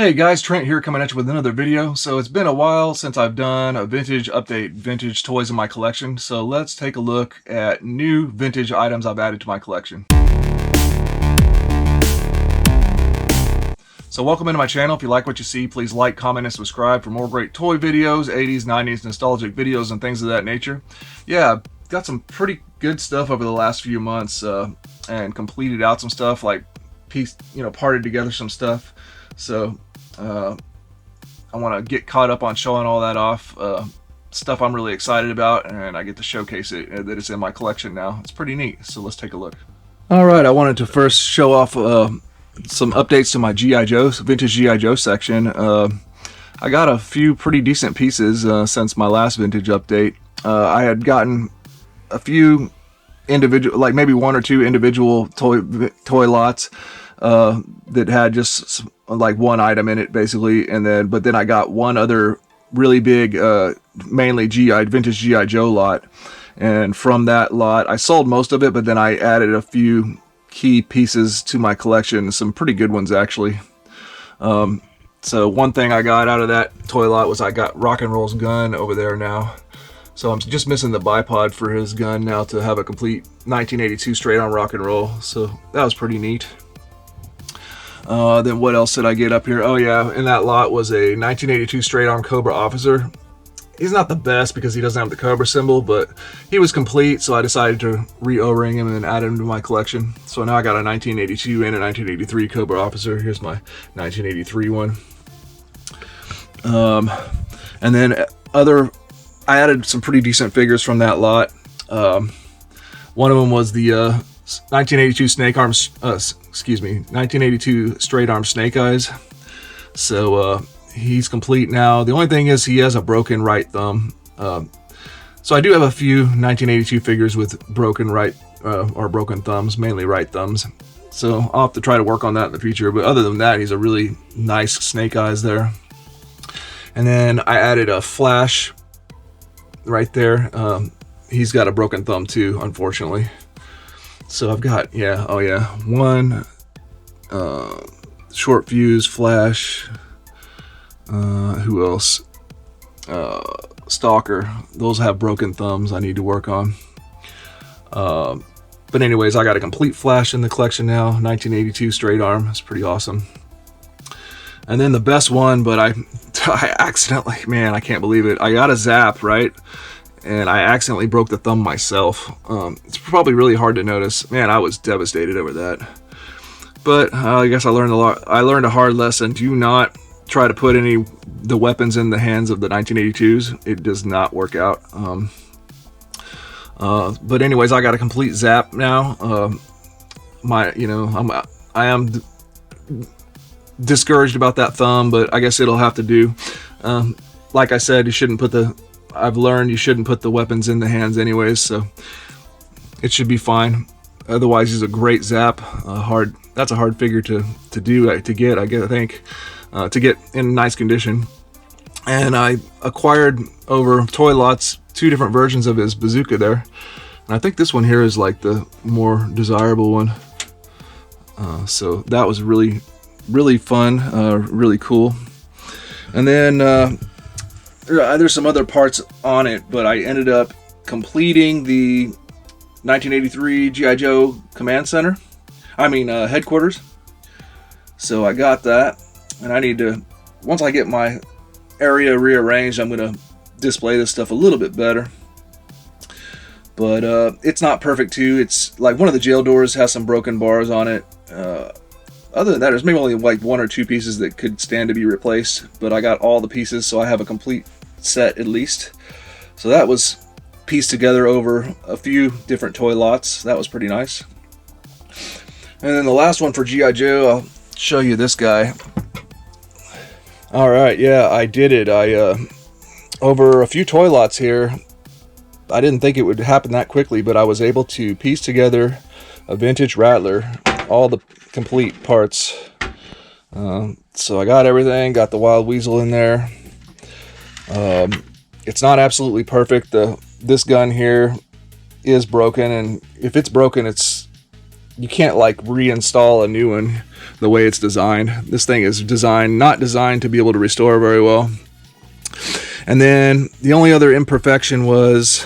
Hey guys, Trent here coming at you with another video. So it's been a while since I've done a vintage update, vintage toys in my collection. So let's take a look at new vintage items I've added to my collection. So welcome into my channel. If you like what you see, please like, comment, and subscribe for more great toy videos, 80s, 90s nostalgic videos, and things of that nature. Yeah, got some pretty good stuff over the last few months and completed out some stuff, like parted together some stuff. So I want to get caught up on showing all that off. Stuff I'm really excited about, and I get to showcase it, that it's in my collection now. It's pretty neat, so let's take a look. Alright, I wanted to first show off some updates to my G.I. Joe, vintage G.I. Joe section. I got a few pretty decent pieces since my last vintage update. I had gotten a few individual, like maybe one or two individual toy lots that had just like one item in it basically, but then I got one other really big mainly vintage G.I. Joe lot, and from that lot I sold most of it, but then I added a few key pieces to my collection, some pretty good ones actually. So one thing I got out of that toy lot was I got Rock and Roll's gun over there now. So I'm just missing the bipod for his gun now to have a complete 1982 straight on Rock and Roll. So that was pretty neat. Then what else did I get up here? Oh yeah, in that lot was a 1982 straight arm Cobra officer. He's not the best because he doesn't have the Cobra symbol, but he was complete, so I decided to re-O-ring him and add him to my collection. So now I got a 1982 and a 1983 Cobra officer. Here's my 1983 one. And then I added some pretty decent figures from that lot. One of them was the 1982 1982 straight arm Snake Eyes. So he's complete now. The only thing is he has a broken right thumb. So I do have a few 1982 figures with broken right or broken thumbs, mainly right thumbs. So I'll have to try to work on that in the future. But other than that, he's a really nice Snake Eyes there. And then I added a Flash right there. He's got a broken thumb too, unfortunately. So I've got, one short fuse Flash. Who else? Stalker. Those have broken thumbs I need to work on. But anyways, I got a complete Flash in the collection now. 1982 straight arm. It's pretty awesome. And then the best one, but I accidentally, man, I can't believe it. I got a Zap, right? And I accidentally broke the thumb myself. It's probably really hard to notice. Man, I was devastated over that. But I guess I learned a lot. I learned a hard lesson. Do not try to put the weapons in the hands of the 1982s. It does not work out. But anyways, I got a complete Zap now. I am discouraged about that thumb, but I guess it'll have to do. Like I said, I've learned you shouldn't put the weapons in the hands anyways, so it should be fine. Otherwise, he's a great Zap. That's a hard figure to get. I think to get in nice condition. And I acquired over toy lots 2 different versions of his bazooka there, and I think this one here is like the more desirable one. So that was really fun, really cool. And then there's some other parts on it, but I ended up completing the 1983 G.I. Joe Command Center. Headquarters. So I got that, and I need to, once I get my area rearranged, I'm going to display this stuff a little bit better. But it's not perfect too. It's like one of the jail doors has some broken bars on it. Other than that, there's maybe only like 1 or 2 pieces that could stand to be replaced, but I got all the pieces, so I have a complete set at least. So that was pieced together over a few different toy lots. That was pretty nice. And then the last one for G.I. Joe, I'll show you this guy. Alright, yeah, I did it. Over a few toy lots here, I didn't think it would happen that quickly, but I was able to piece together a vintage Rattler, all the complete parts. So I got everything, got the Wild Weasel in there. It's not absolutely perfect. This gun here is broken, and if it's broken, it's you can't like reinstall a new one the way it's designed. This thing is not designed to be able to restore very well. And then the only other imperfection was,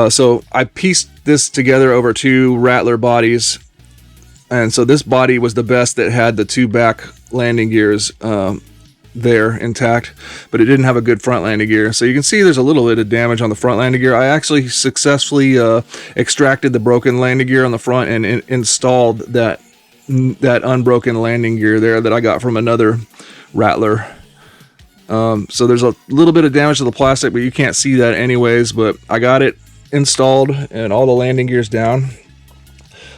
so I pieced this together over 2 Rattler bodies. And so this body was the best that had the 2 back landing gears there intact, but it didn't have a good front landing gear. So you can see there's a little bit of damage on the front landing gear. I actually successfully extracted the broken landing gear on the front and installed that unbroken landing gear there that I got from another Rattler. So there's a little bit of damage to the plastic, but you can't see that anyways. But I got it installed and all the landing gears down.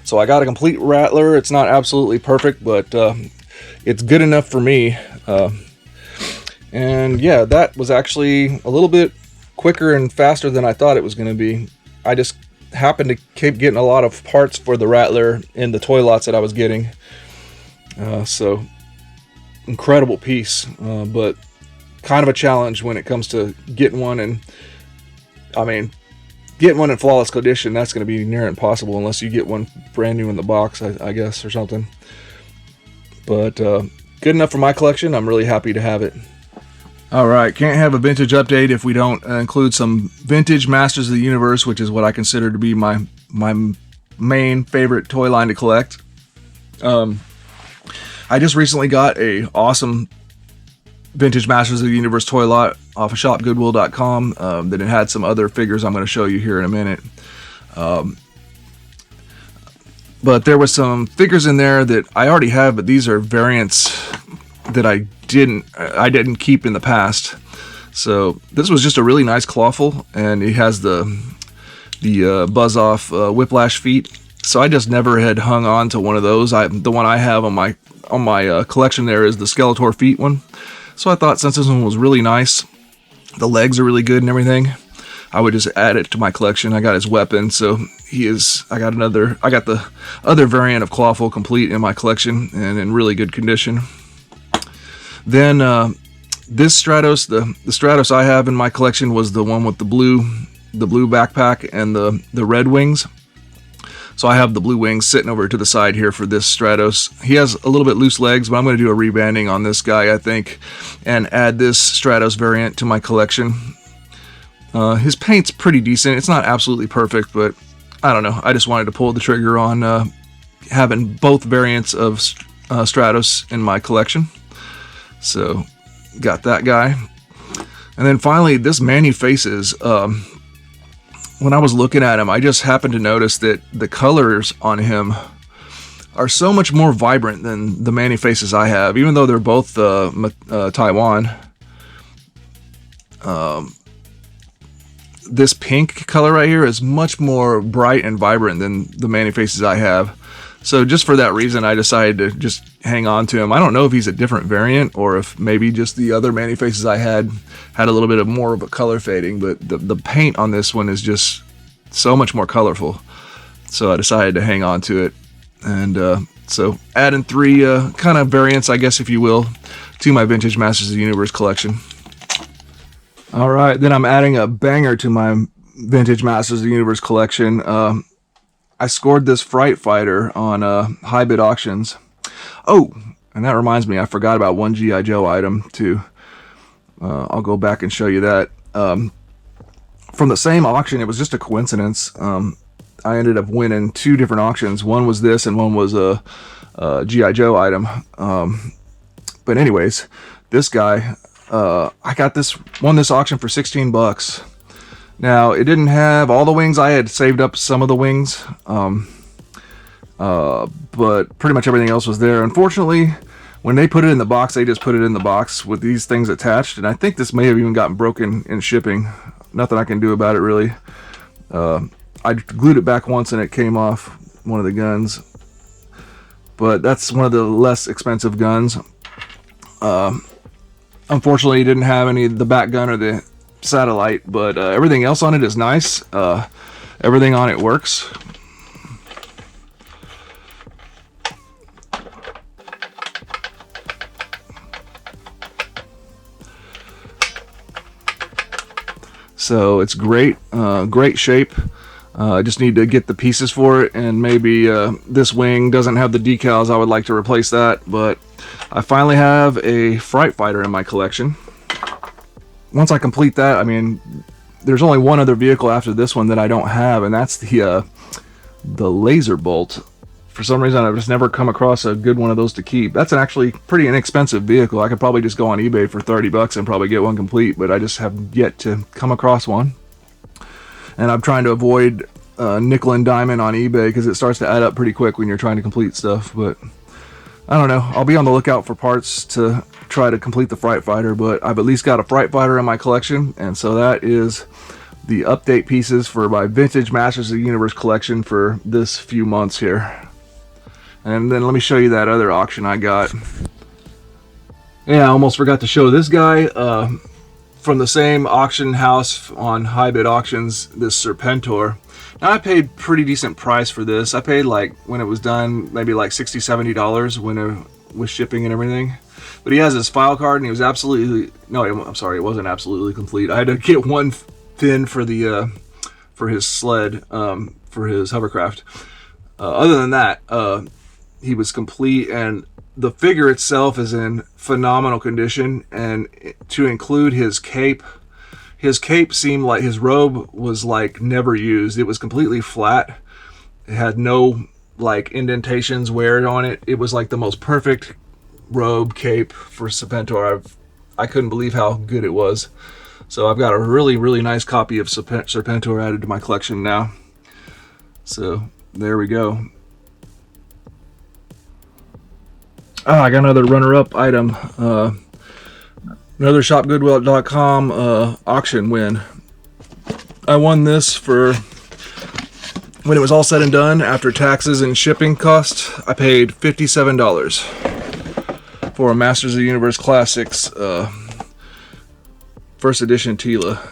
So I got a complete Rattler. It's not absolutely perfect, but it's good enough for me. And yeah, that was actually a little bit quicker and faster than I thought it was going to be. I just happened to keep getting a lot of parts for the Rattler in the toy lots that I was getting. So incredible piece, but kind of a challenge when it comes to getting one. And I mean, getting one in flawless condition, that's going to be near impossible unless you get one brand new in the box, I guess, or something. But good enough for my collection. I'm really happy to have it. All right, can't have a vintage update if we don't include some vintage Masters of the Universe, which is what I consider to be my main favorite toy line to collect. I just recently got a awesome vintage Masters of the Universe toy lot off of shopgoodwill.com that it had some other figures I'm going to show you here in a minute. But there was some figures in there that I already have, but these are variants that I didn't keep in the past. So this was just a really nice clawful, and it has the buzz off whiplash feet. So I just never had hung on to one of those. The one I have on my collection there is the Skeletor feet one. So I thought since this one was really nice, the legs are really good and everything, I would just add it to my collection. I got his weapon, so I got the other variant of clawful complete in my collection and in really good condition. Then this Stratos, the Stratos I have in my collection was the one with the blue backpack and the red wings. So I have the blue wings sitting over to the side here for this Stratos. He has a little bit loose legs, but I'm going to do a rebanding on this guy, I think, and add this Stratos variant to my collection. His paint's pretty decent. It's not absolutely perfect, but I don't know. I just wanted to pull the trigger on having both variants of Stratos in my collection. So got that guy. And then finally, this Manu Faces. When I was looking at him, I just happened to notice that the colors on him are so much more vibrant than the Manu Faces I have, even though they're both Taiwan. This pink color right here is much more bright and vibrant than the Manu Faces I have. So just for that reason, I decided to just hang on to him. I don't know if he's a different variant or if maybe just the other Manu Faces I had a little bit more of a color fading, but the paint on this one is just so much more colorful. So I decided to hang on to it. And so adding 3 kind of variants, I guess, if you will, to my vintage Masters of the Universe collection. All right, then I'm adding a banger to my vintage Masters of the Universe collection. I scored this Fright Fighter on high bid auctions. Oh, and that reminds me, I forgot about one G.I. Joe item too. I'll go back and show you that. From the same auction, it was just a coincidence. I ended up winning 2 different auctions. One was this and one was a G.I. Joe item. But anyways, this guy, I got won this auction for $16. Now, it didn't have all the wings. I had saved up some of the wings, but pretty much everything else was there. Unfortunately, when they put it in the box, they just put it in the box with these things attached, and I think this may have even gotten broken in shipping. Nothing I can do about it, really. I glued it back once, and it came off one of the guns, but that's one of the less expensive guns. Unfortunately, it didn't have any of the back gun or the satellite, but everything else on it is nice. Everything on it works. So it's great, great shape. I just need to get the pieces for it, and maybe this wing doesn't have the decals. I would like to replace that, but I finally have a Fright Fighter in my collection. Once I complete that, I mean, there's only one other vehicle after this one that I don't have, and that's the Laser Bolt. For some reason, I've just never come across a good one of those to keep. That's an actually pretty inexpensive vehicle. I could probably just go on eBay for 30 bucks and probably get one complete, but I just have yet to come across one. And I'm trying to avoid nickel and diamond on eBay because it starts to add up pretty quick when you're trying to complete stuff. But I don't know. I'll be on the lookout for parts to try to complete the Fright Fighter, but I've at least got a Fright Fighter in my collection, and so that is the update pieces for my vintage Masters of the Universe collection for this few months here. And then let me show you that other auction I got. Yeah, I almost forgot to show this guy from the same auction house on High Bid Auctions, this Serpentor. Now, I paid pretty decent price for this. I paid, like, when it was done, maybe like $60, $70 when with shipping and everything. But he has his file card, and he was absolutely, no, I'm sorry, it wasn't absolutely complete. I had to get one fin for the for his sled, for his hovercraft. Other than that, he was complete, and the figure itself is in phenomenal condition. And to include his cape seemed like his robe was like never used. It was completely flat. It had no like indentations, wear on it. It was like the most perfect robe cape for Serpentor. I couldn't believe how good it was. So I've got a really, really nice copy of Serpentor added to my collection now. So there we go. I got another runner-up item. Another shopgoodwill.com auction win. I won this for, when it was all said and done, after taxes and shipping costs, I paid $57 for a Masters of the Universe Classics first edition Tila.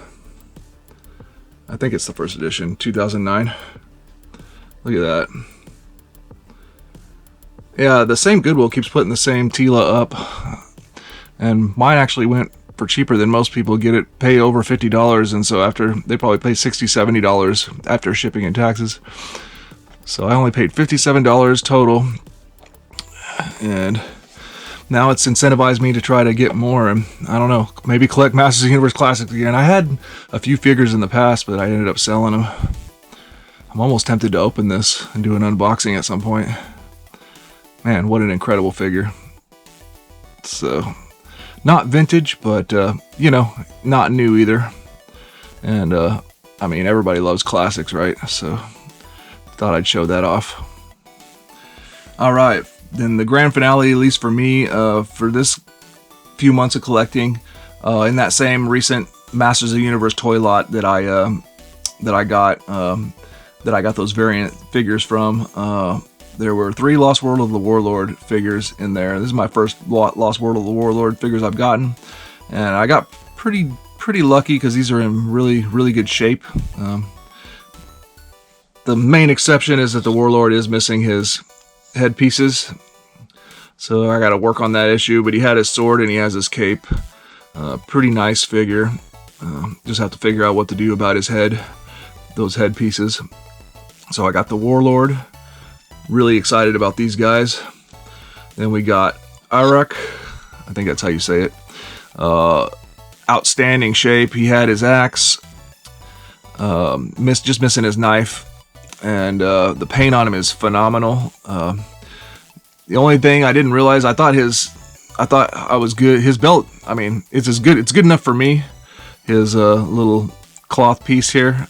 I think it's the first edition, 2009. Look at that. Yeah, the same Goodwill keeps putting the same Tila up, and mine actually went for cheaper than most people get it. Pay over $50, and so after they probably pay $60, $70 after shipping and taxes. So I only paid $57 total, and now it's incentivized me to try to get more, and I don't know, maybe collect Masters of the Universe Classics again. I had a few figures in the past, but I ended up selling them. I'm almost tempted to open this and do an unboxing at some point. Man, what an incredible figure. So, not vintage, but, you know, not new either. And, I mean, everybody loves classics, right? So, thought I'd show that off. Alright, then the grand finale, at least for me, for this few months of collecting, in that same recent Masters of the Universe toy lot that I got those variant figures from, there were 3 Lost World of the Warlord figures in there. This is my first Lost World of the Warlord figures I've gotten, and I got pretty lucky because these are in really, really good shape. The main exception is that the Warlord is missing his headpieces, so I got to work on that issue. But he had his sword and he has his cape. Pretty nice figure. Just have to figure out what to do about his head, those headpieces. So I got the Warlord. Really excited about these guys. Then we got Arak. I think that's how you say it. Outstanding shape. He had his axe. Just missing his knife. And the paint on him is phenomenal. The only thing I didn't realize, I thought I was good. His belt, I mean, it's good enough for me. His little cloth piece here,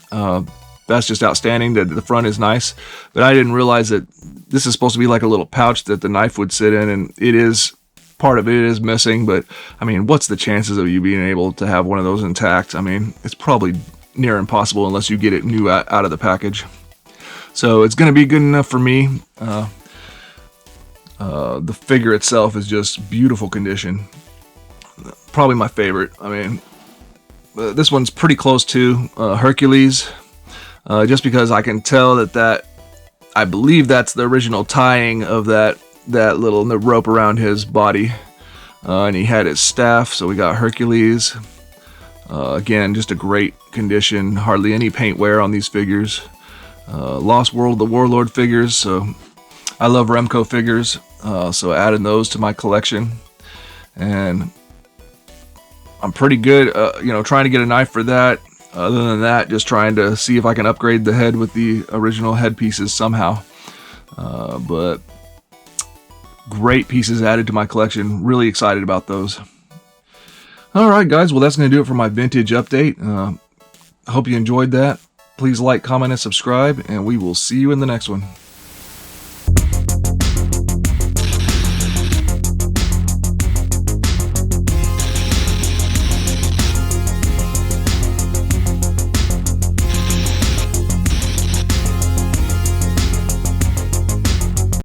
that's just outstanding. The front is nice, but I didn't realize that this is supposed to be like a little pouch that the knife would sit in, and it is, part of it is missing. But I mean, what's the chances of you being able to have one of those intact? I mean, it's probably near impossible unless you get it new out of the package. So it's going to be good enough for me. The figure itself is just beautiful condition. Probably my favorite. I mean, this one's pretty close to Hercules, just because I can tell that I believe that's the original tying of that little rope around his body, and he had his staff. So we got Hercules. Again, just a great condition. Hardly any paint wear on these figures. Lost World, the Warlord figures. So I love Remco figures, so adding those to my collection. And I'm pretty good, trying to get a knife for that. Other than that, just trying to see if I can upgrade the head with the original head pieces somehow. But great pieces added to my collection. Really excited about those. Alright guys, well that's going to do it for my vintage update. I hope you enjoyed that. Please like, comment, and subscribe, and we will see you in the next one.